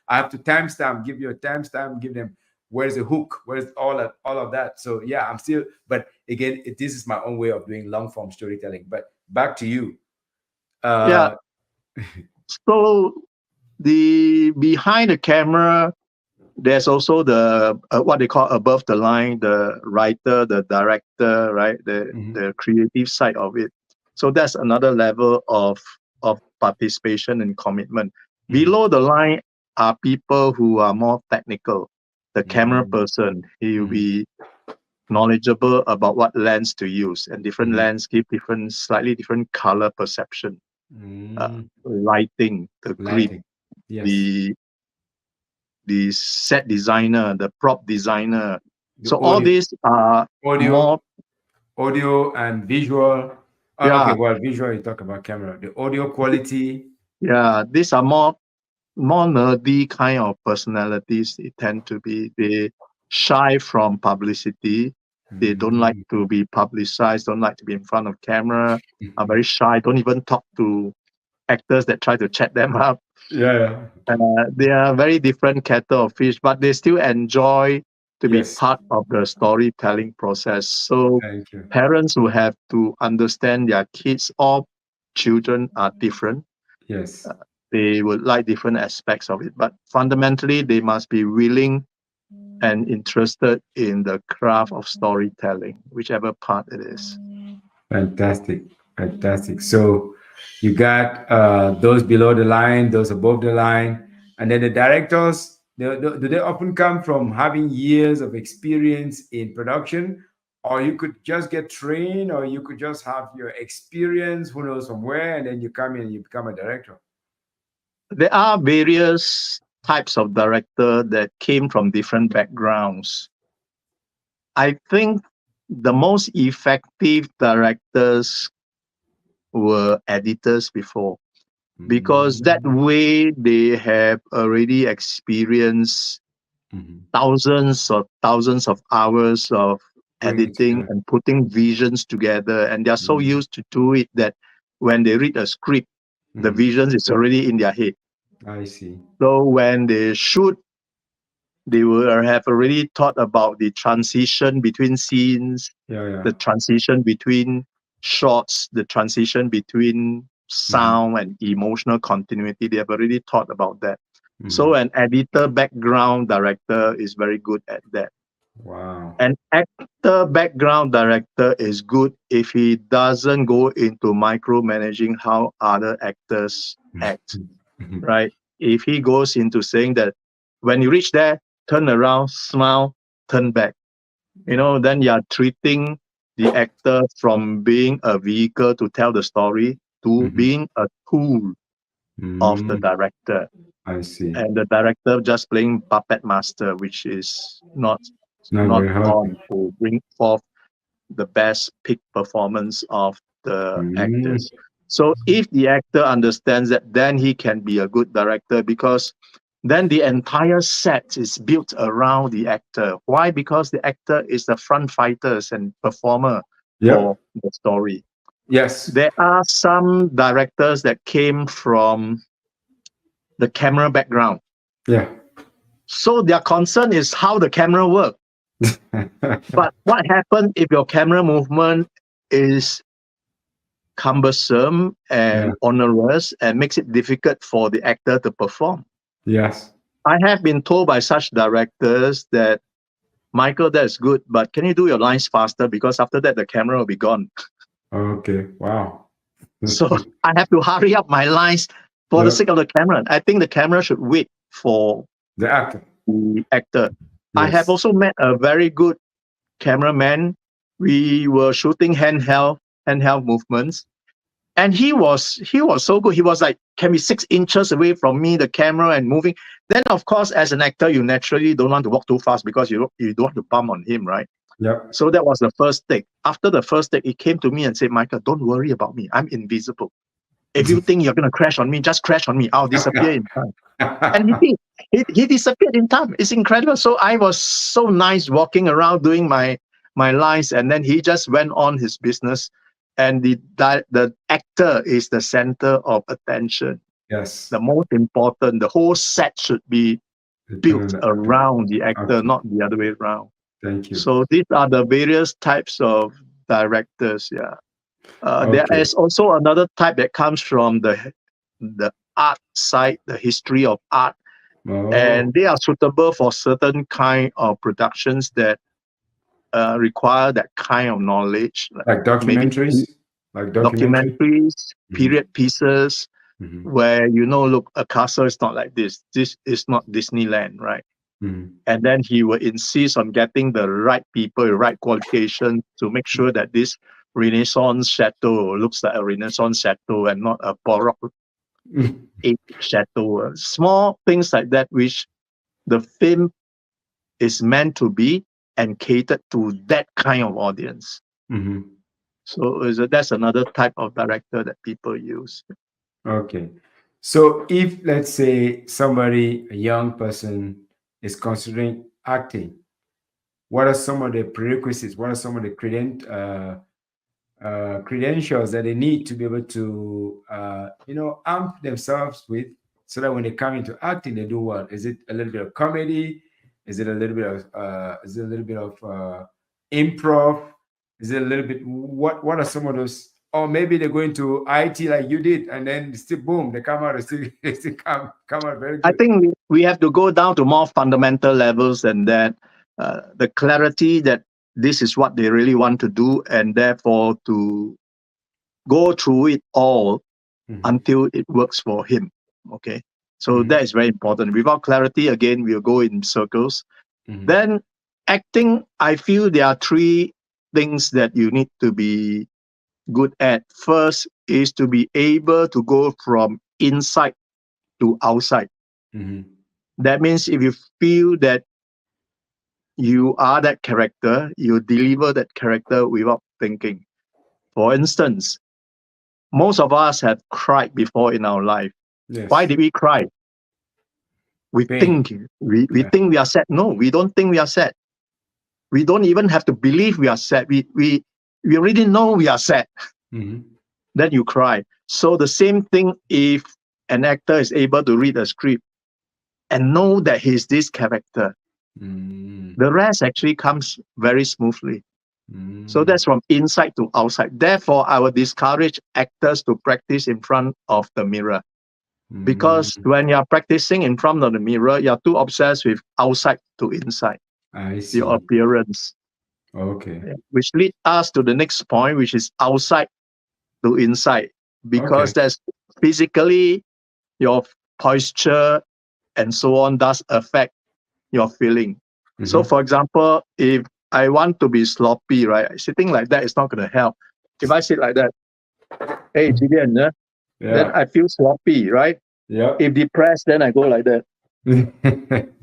I have to timestamp, give you a timestamp, give them where's the hook, where's all of that. So yeah, I'm still, but again, this is my own way of doing long form storytelling. But back to you. yeah. Uh, So the behind the camera, there's also the what they call above the line, the writer, the director, right? mhm, The creative side of it. So that's another level of participation and commitment. mhm, Below the line are people who are more technical. The camera mhm, person, he will mhm, be knowledgeable about what lens to use, and different mhm, lens give different, slightly different color perception, mhm. lighting, the grip, Lighting. Yes. the set designer, the prop designer. The So all these are audio, more, audio and visual. Okay, yeah, well, visual you talk about camera. The audio quality. yeah, these are more nerdy kind of personalities. They tend to be, they shy from publicity. They don't like Mm, to be publicized, don't like to be in front of camera, are very shy, don't even talk to actors that try to chat them up. Yeah. They are very different kettle of fish, but they still enjoy to be Yes. part of the storytelling process. So Thank you. parents who have to understand their kids, all children are different. Yes. They would like different aspects of it, but fundamentally they must be willing and interested in the craft of storytelling, whichever part it is. Fantastic. Fantastic. So you got those below the line, those above the line, and then the directors. Do they often come from having years of experience in production, or you could just get trained, or you could just have your experience, who knows from where, and then you come in and you become a director? There are various types of director that came from different backgrounds. I think the most effective directors were editors before, because that Mm-hmm. way they have already experienced Mm-hmm. thousands of hours of Putting it editing together. and putting visions together, and they're so Mm-hmm. used to do it that when they read a script, the Mm-hmm. visions is already in their head. I see. So when they shoot, they will have already thought about the transition between scenes, Yeah, yeah. the transition between shots, the transition between Mm-hmm. sound and emotional continuity. They have already thought about that. Mm-hmm. So an editor background director is very good at that. Wow. An actor background director is good if he doesn't go into micromanaging how other actors act, Mhm. right? If he goes into saying that when you reach there, turn around, smile, turn back, then you are treating the actor from being a vehicle to tell the story to Mhm. being a tool of the Mm, director. I see. And the director just playing puppet master, which is not It's not not very healthy. on to bring forth the best peak performance of the Mm, actors. So if the actor understands that, then he can be a good director, because then the entire set is built around the actor. Why? Because the actor is the front fighters and performer yep. for the story. Yes. There are some directors that came from the camera background. Yeah. So their concern is how the camera works. But what happens if your camera movement is cumbersome yeah. and onerous and makes it difficult for the actor to perform? Yes. I have been told by such directors that, Michael, that's good, but can you do your lines faster? Because after that, the camera will be gone. Okay. Wow. So I have to hurry up my lines for the Yep. sake of the camera. I think the camera should wait for The actor. the actor. I have Yes. also met a very good cameraman. We were shooting handheld movements, and he was so good. He was like, can be 6 inches away from me, the camera, and moving. Then of course, as an actor, you naturally don't want to walk too fast because you don't want to bump on him, right? Yep. So that was the first take. After the first take, he came to me and said, Michael, don't worry about me, I'm invisible. If you think you're going to crash on me, just crash on me, I'll disappear in time. And he did. He disappeared in time. It's incredible. So I was so nice walking around doing my lines, and then he just went on his business. And the actor is the center of attention. yes. The most important. The whole set should be Depend on built the actor. around the actor, Okay. not the other way around. Thank you. So these are the various types of directors. Yeah. There Okay. is also another type that comes from the art side, the history of art, Oh, and they are suitable for certain kind of productions that require that kind of knowledge, like like maybe documentaries. Like documentary. documentaries, Hmm. period pieces, Hmm. where look, a castle is not like this. This is not Disneyland, right? Hmm. And then he will insist on getting the right people, the right qualification to make sure that this Renaissance chateau looks like a Renaissance chateau and not a Baroque age chateau. Small things like that, which the film is meant to be and catered to that kind of audience. Hmm. So that's another type of director that people use. Okay. So if let's say somebody, a young person, is considering acting, what are some of the prerequisites? What are some of the credentials that they need to be able to, amp themselves with, so that when they come into acting, they do well. Is it a little bit of comedy? Is it a little bit of improv? Is it a little bit, what are some of those? Or maybe they're going to IT like you did, and then still boom, they come out, they still come out very I good. think we have to go down to more fundamental levels than that. The clarity that this is what they really want to do, and therefore to go through it all Mm-hmm. until it works for him. Okay. So Mm-hmm. that is very important. Without clarity, again, we'll go in circles. Mm-hmm. Then acting, I feel there are three things that you need to be good at. First is to be able to go from inside to outside. Mm-hmm. That means if you feel that you are that character, you deliver that character without thinking. For instance, most of us have cried before in our life. Why Yes. did we cry? We Pain. think we Yeah. think we are sad. No, we don't think we are sad. We don't even have to believe we are sad. We already know we are sad. Mm-hmm. Then you cry. So the same thing if an actor is able to read a script and know that he's this character, Mm-hmm. the rest actually comes very smoothly. So Mm-hmm. that's from inside to outside. Therefore, I would discourage actors to practice in front of the mirror. Because Mm-hmm. when you're practicing in front of the mirror, you're too obsessed with outside to inside, I your see. appearance. Okay. Yeah. Which leads us to the next point, which is outside to inside. Okay. Because that's physically your posture and so on does affect your feeling. So, Mm-hmm. for example, if I want to be sloppy, right, sitting like that is not going to help. If I sit like that, hey, Gideon, then Yeah. I feel sloppy, right? Yep. If depressed, then I go like that.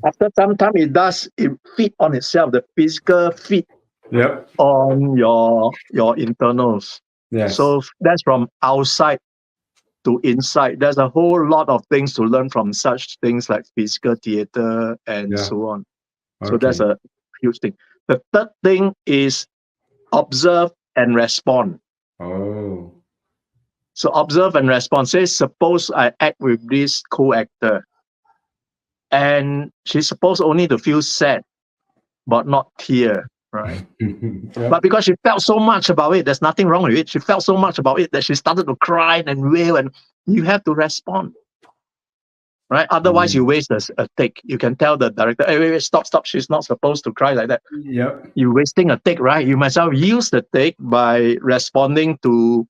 After some time, it feed on itself, the physical feed Yep. on your internals. Yes. So that's from outside to inside. There's a whole lot of things to learn from such things like physical theater and Yeah. so on. So that's Okay. a huge thing. The third thing is observe and respond. Oh. So observe and respond. Say, suppose I act with this co-actor and she's supposed only to feel sad but not tear, right? But Yep. because she felt so much about it, there's nothing wrong with it. She felt so much about it that she started to cry and wail, and you have to respond, right? Otherwise, you Mm. waste a take. You can tell the director, hey, wait, stop, stop. She's not supposed to cry like that. Yep. You're wasting a take, right? You might as well use the take by responding to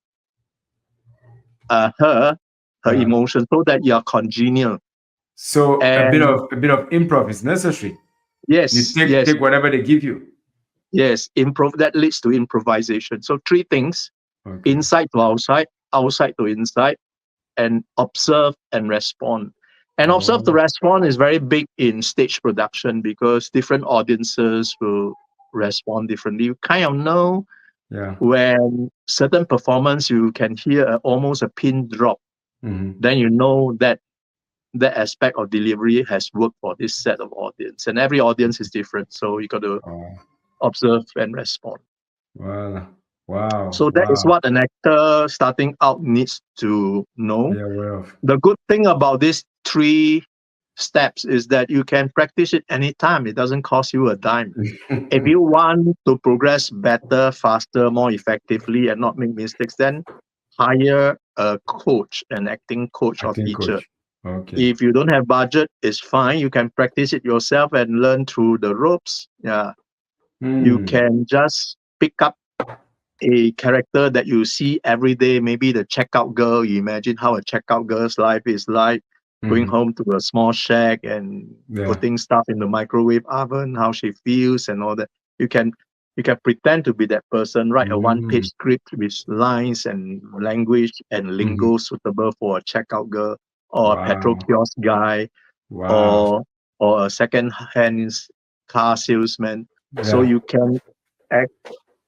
her Yeah. emotion so that you're congenial. So And a bit of improv is necessary. You yes, yes, take whatever they give you. yes, improv that leads to improvisation. So three things: Okay. inside to outside, outside to inside, and observe and respond. And observe to Oh. respond is very big in stage production because different audiences will respond differently. You kind of know Yeah. when certain performance you can hear almost a pin drop, Mm-hmm. then you know that that aspect of delivery has worked for this set of audience. And every audience is different. So you got to Oh. observe and respond. Wow. Wow. So that is Wow. what an actor starting out needs to know. Be aware of. The good thing about these three steps is that you can practice it anytime. It doesn't cost you a dime. If you want to progress better, faster, more effectively, and not make mistakes, then hire a coach, an acting coach or Acting teacher. coach. Okay. If you don't have budget, it's fine. You can practice it yourself and learn through the ropes. Yeah. You Hmm. can just pick up a character that you see every day, maybe the checkout girl. You imagine how a checkout girl's life is like going Mm-hmm. home to a small shack and Yeah. putting stuff in the microwave oven, how she feels and all that. You can you can pretend to be that person, write a one-page Mm. script with lines and language and Mm-hmm. lingo suitable for a checkout girl or a petrol Wow. kiosk guy Wow. or a second-hand car salesman. So Yeah. you can act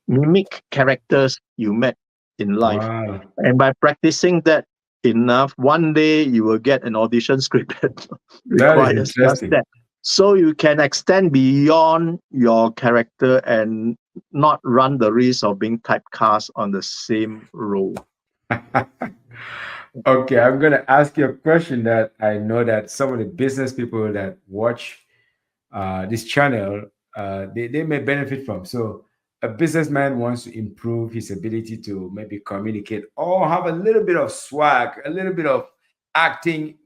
mimic characters you met in life. Wow. And by practicing that enough, one day you will get an audition script that That is requires just interesting. that. So you can extend beyond your character and not run the risk of being typecast on the same role. Okay, I'm gonna ask you a question that I know that some of the business people that watch this channel, they may benefit from. So a businessman wants to improve his ability to maybe communicate or have a little bit of swag, a little bit of acting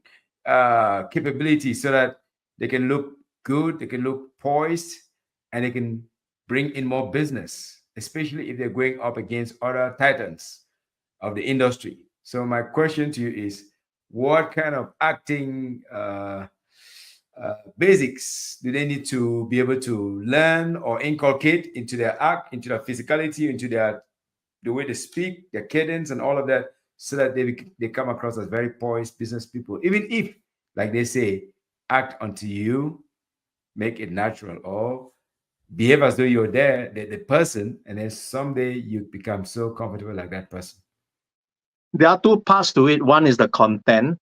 capability so that they can look good, they can look poised, and they can bring in more business, especially if they're going up against other titans of the industry. So my question to you is, what kind of acting basics do they need to be able to learn or inculcate into their act, into their physicality, into their the way they speak, their cadence, and all of that, so that they come across as very poised business people, even if, like they say, act unto you, make it natural, or behave as though you're there, the person, and then someday you become so comfortable like that person. There are two parts to it. One is the content,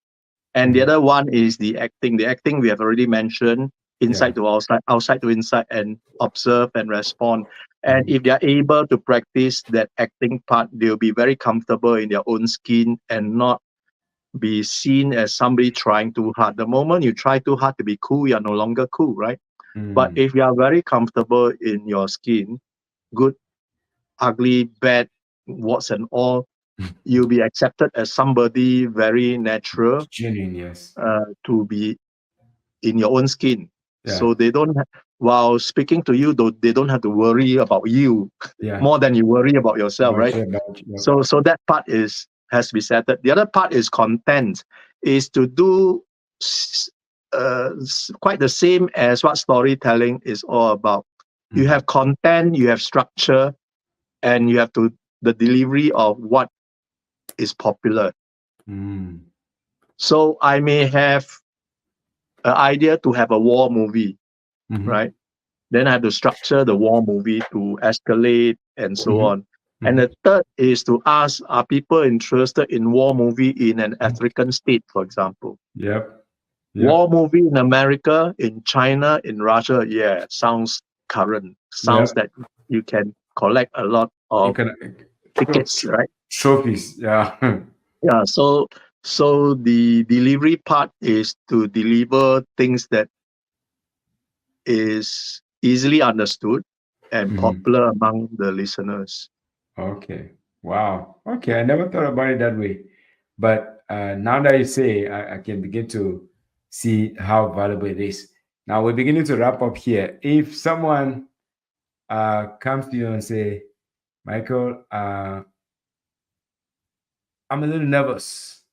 and the Mhm. other one is the acting. The acting we have already mentioned, Yeah. inside to outside, outside to inside, and observe and respond. And Mhm. if they are able to practice that acting part, they'll be very comfortable in their own skin and not be seen as somebody trying too hard. The moment you try too hard to be cool, you're no longer cool, right? But Mm. if you are very comfortable in your skin, good, ugly, bad, warts and all, you'll be accepted as somebody very natural, Genuine, yes. to be in your own skin. Yeah. So they don't, while speaking to you, though, they don't have to worry about you Yeah. more than you worry about yourself, About right? you, about you. Yep. So that part is has to be settled. The other part is content, is to do quite the same as what storytelling is all about. You Mm. have content, you have structure, and you have to the delivery of what is popular. Mm. So I may have an idea to have a war movie, Mhm. right? Then I have to structure the war movie to escalate and so Mhm. on. And Mhm. the third is to ask, are people interested in war movie in an Mhm. African state, for example? Yep. War Yep. movie in America, in China, in Russia, yeah, sounds current. Sounds Yep. that you can collect a lot You of can tickets, right? trophies. Yeah. Yeah, so the delivery part is to deliver things that is easily understood and Mhm. popular among the listeners. Okay. Wow. Okay. I never thought about it that way. But now that you say, I can begin to see how valuable it is. Now we're beginning to wrap up here. If someone comes to you and say, Michael, I'm a little nervous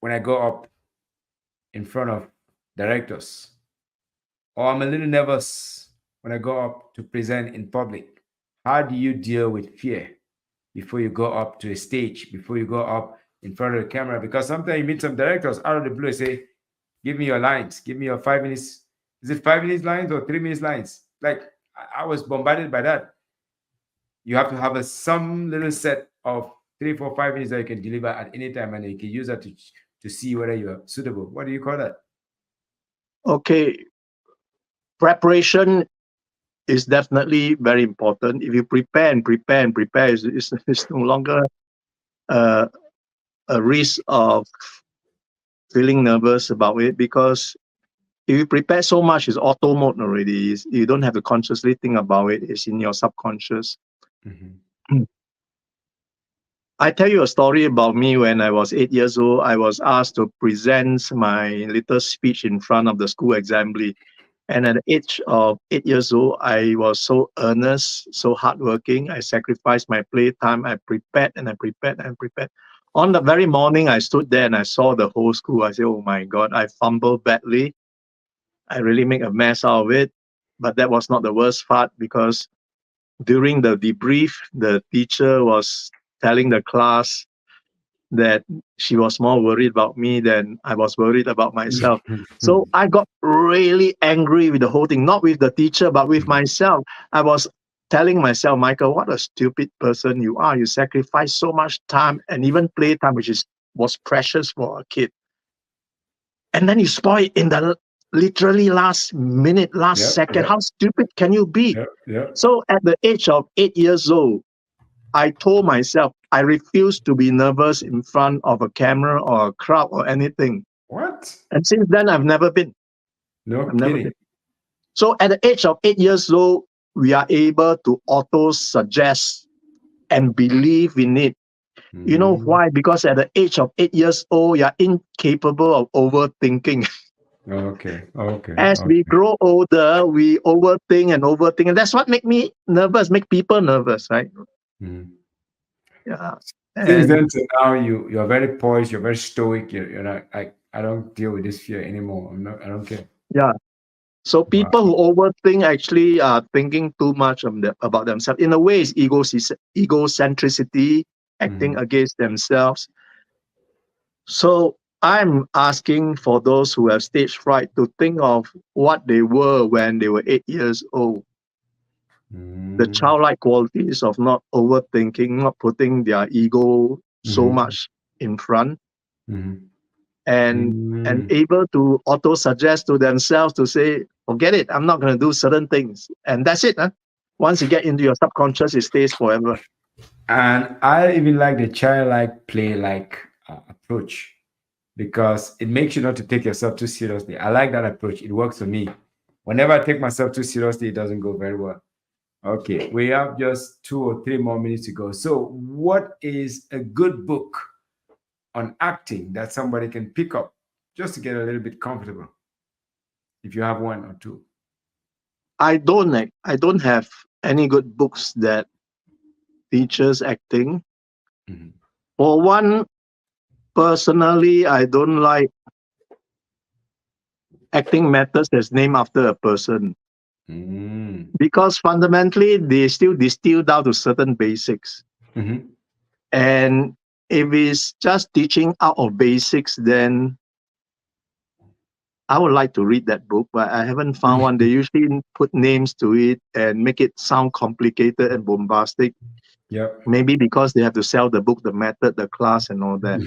when I go up in front of directors, or I'm a little nervous when I go up to present in public. How do you deal with fear before you go up to a stage, before you go up in front of the camera? Because sometimes you meet some directors out of the blue and say, give me your lines, give me your 5 minutes. Is it 5 minutes lines or 3 minutes lines? Like I was bombarded by that. You have to have some little set of 3, 4, 5 minutes that you can deliver at any time, and you can use that to see whether you are suitable. What do you call that? Okay, preparation is definitely very important. If you prepare and prepare and prepare, it's no longer uh, a risk of feeling nervous about it, because if you prepare so much, it's auto mode already. You don't have to consciously think about it. It's in your subconscious. Mhm. I tell you a story about me. When I was 8 years old, I was asked to present my little speech in front of the school assembly. And at the age of 8 years old, I was so earnest, so hardworking. I sacrificed my playtime. I prepared and I prepared and prepared. On the very morning, I stood there and I saw the whole school. I said, oh my God, I fumbled badly. I really make a mess out of it. But that was not the worst part, because during the debrief, the teacher was telling the class that she was more worried about me than I was worried about myself. So I got really angry with the whole thing, not with the teacher, but with myself. I was telling myself, Michael, what a stupid person you are. You sacrifice so much time and even playtime, which was precious for a kid. And then you spoil it in the literally last minute, last Yep, second. yep, How stupid can you be? yep, yep. So at the age of 8 years old, I told myself I refuse to be nervous in front of a camera or a crowd or anything. What? And since then, I've never been. No I've never kidding. been. So at the age of 8 years old, we are able to auto suggest and believe in it. You know Mm, why? Because at the age of 8 years old, you're incapable of overthinking. okay, okay, As we okay. grow older, we overthink and overthink. And that's what make me nervous, make people nervous, right? Mm. Yeah. Since And then to now, you're very poised. You're very stoic. You're not like I don't deal with this fear anymore. I'm not. I don't care. yeah. So Wow. people who overthink actually are thinking too much about themselves. In a way, it's egocentricity acting Mhm. against themselves. So I'm asking for those who have stage fright to think of what they were when they were 8 years old. The Mm, childlike qualities of not overthinking, not putting their ego so mhm, much in front, mhm, and mm. able to auto suggest to themselves to say, forget it, I'm not going to do certain things. And that's it. Huh? Once you get into your subconscious, it stays forever. And I even like the childlike play like approach because it makes you not to take yourself too seriously. I like that approach. It works for me. Whenever I take myself too seriously, it doesn't go very well. Okay, we have just 2 or 3 more minutes to go. So, what is a good book on acting that somebody can pick up just to get a little bit comfortable if you have one or two? I don't have any good books that teaches acting. Mhm. For one, personally, I don't like acting methods that's named after a person Mm. because fundamentally they still distill down to certain basics. Mhm. And if it's just teaching out of basics, then I would like to read that book, but I haven't found one. They usually put names to it and make it sound complicated and bombastic. Yep. Maybe because they have to sell the book, the method, the class, and all that.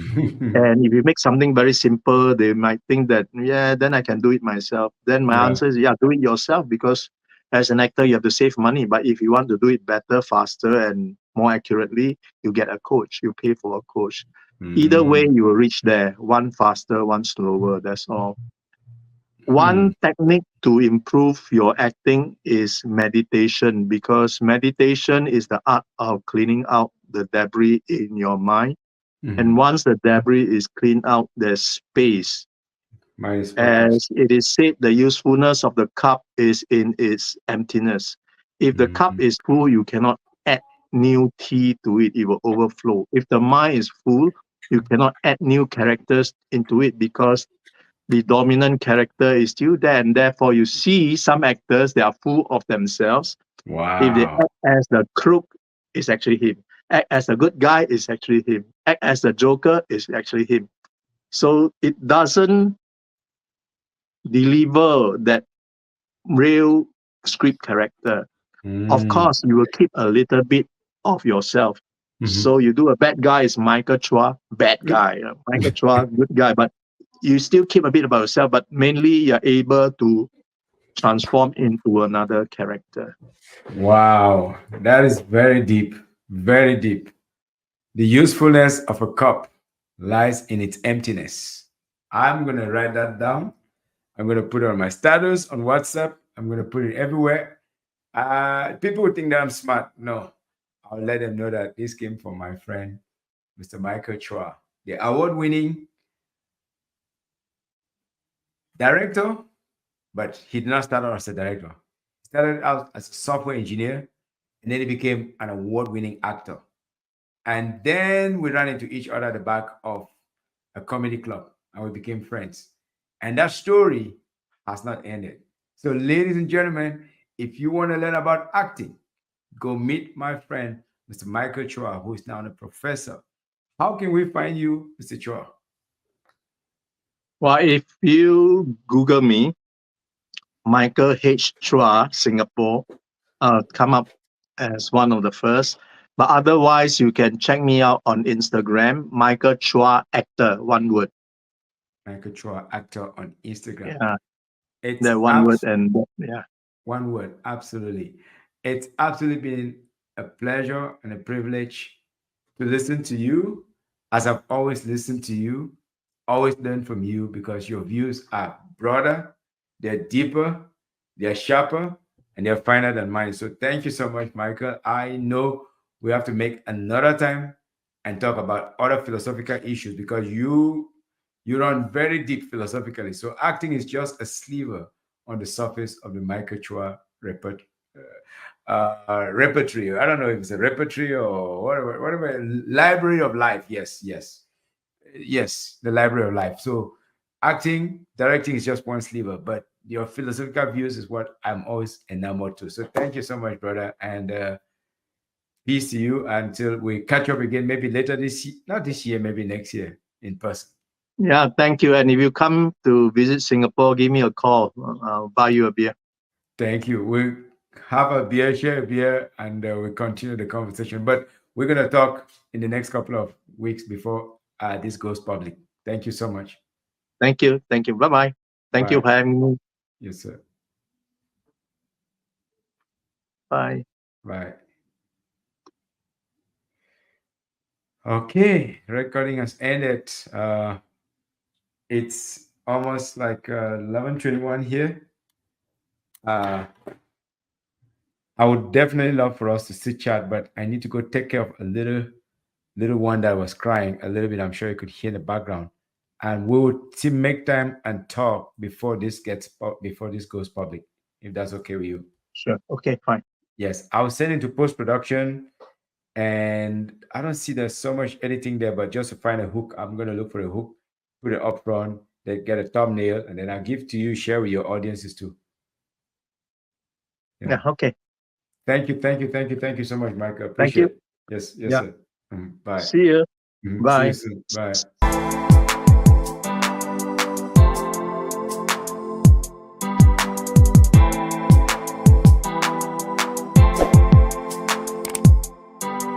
And if you make something very simple, they might think that, yeah, then I can do it myself. Then my Yeah. answer is, yeah, do it yourself because as an actor, you have to save money. But if you want to do it better, faster, and more accurately, you get a coach. You pay for a coach. Either way, Mm. you will reach there. One faster, one slower. That's all. Hmm. One technique to improve your acting is meditation because meditation is the art of cleaning out the debris in your mind. And Mhm. once the debris is cleaned out, there's space. Mine is focused. As it is said, the usefulness of the cup is in its emptiness. If the cup Mhm. is full, you cannot add new tea to it, it will overflow. If the mind is full, you cannot add new characters into it because the dominant character is still there. And therefore, you see some actors, they are full of themselves. If they Wow. act as the crook, it's actually him. Act as a good guy, is actually him. Act as the joker, is actually him. So it doesn't deliver that real script character. Of Mm. course, you will keep a little bit of yourself. Mhm. So you do a bad guy is Michael Chua, bad guy. Michael Chua, good guy, but you still keep a bit about yourself, but mainly you're able to transform into another character. Wow. That is very deep. Very deep. The usefulness of a cup lies in its emptiness. I'm going to write that down. I'm going to put it on my status on WhatsApp. I'm going to put it everywhere. People would think that I'm smart. No, I'll let them know that this came from my friend, Mr. Michael Chua, the award winning director, but he did not start out as a director. He started out as a software engineer, and then he became an award winning actor. And then we ran into each other at the back of a comedy club and we became friends. And that story has not ended. So, ladies and gentlemen, if you want to learn about acting, go meet my friend, Mr. Michael Chua, who is now a professor. How can we find you, Mr. Chua? Well, if you Google me, Michael H. Chua, Singapore, come up as one of the first. But otherwise, you can check me out on Instagram, Michael Chua Actor, one word. Michael Chua, actor on Instagram. Yeah. It's That one word and yeah. one word, absolutely. It's absolutely been a pleasure and a privilege to listen to you, as I've always listened to you, always learn from you because your views are broader, they're deeper, they're sharper, and they're finer than mine. So thank you so much, Michael. I know we have to make another time and talk about other philosophical issues because you run very deep philosophically. So acting is just a sliver on the surface of the Michael Chua repertory. I don't know if it's a repertory or whatever. Library of life. Yes, yes, yes. The library of life. So acting, directing is just one sliver, but your philosophical views is what I'm always enamored to. So thank you so much, brother, and peace to you until we catch up again. Maybe later this year, not this year, maybe next year in person. Yeah, thank you. And if you come to visit Singapore, give me a call. I'll buy you a beer. Thank you. We have a beer, share a beer, and we continue the conversation. But we're going to talk in the next couple of weeks before this goes public. Thank you so much. Thank you. Thank you. Bye bye. Thank you Bye. for having me. Yes, sir. Bye. Bye. Okay, recording has ended. It's almost like 11:21 here. Uh, I would definitely love for us to sit chat, but I need to go take care of a little one that was crying a little bit. I'm sure you could hear in the background. And we would still make time and talk before this goes public, if that's okay with you. Sure. Okay, fine. Yes, I'll send it to post production, and I don't see there's so much editing there, but just to find a hook, I'm gonna look for a hook, put it up front, then get a thumbnail, and then I'll give to you, share with your audiences too. Yeah. Yeah, okay. Thank you so much, Michael. Thank Appreciate you. it. Yes, yes, Yeah. sir. Bye. See you. See you Bye. soon. Bye.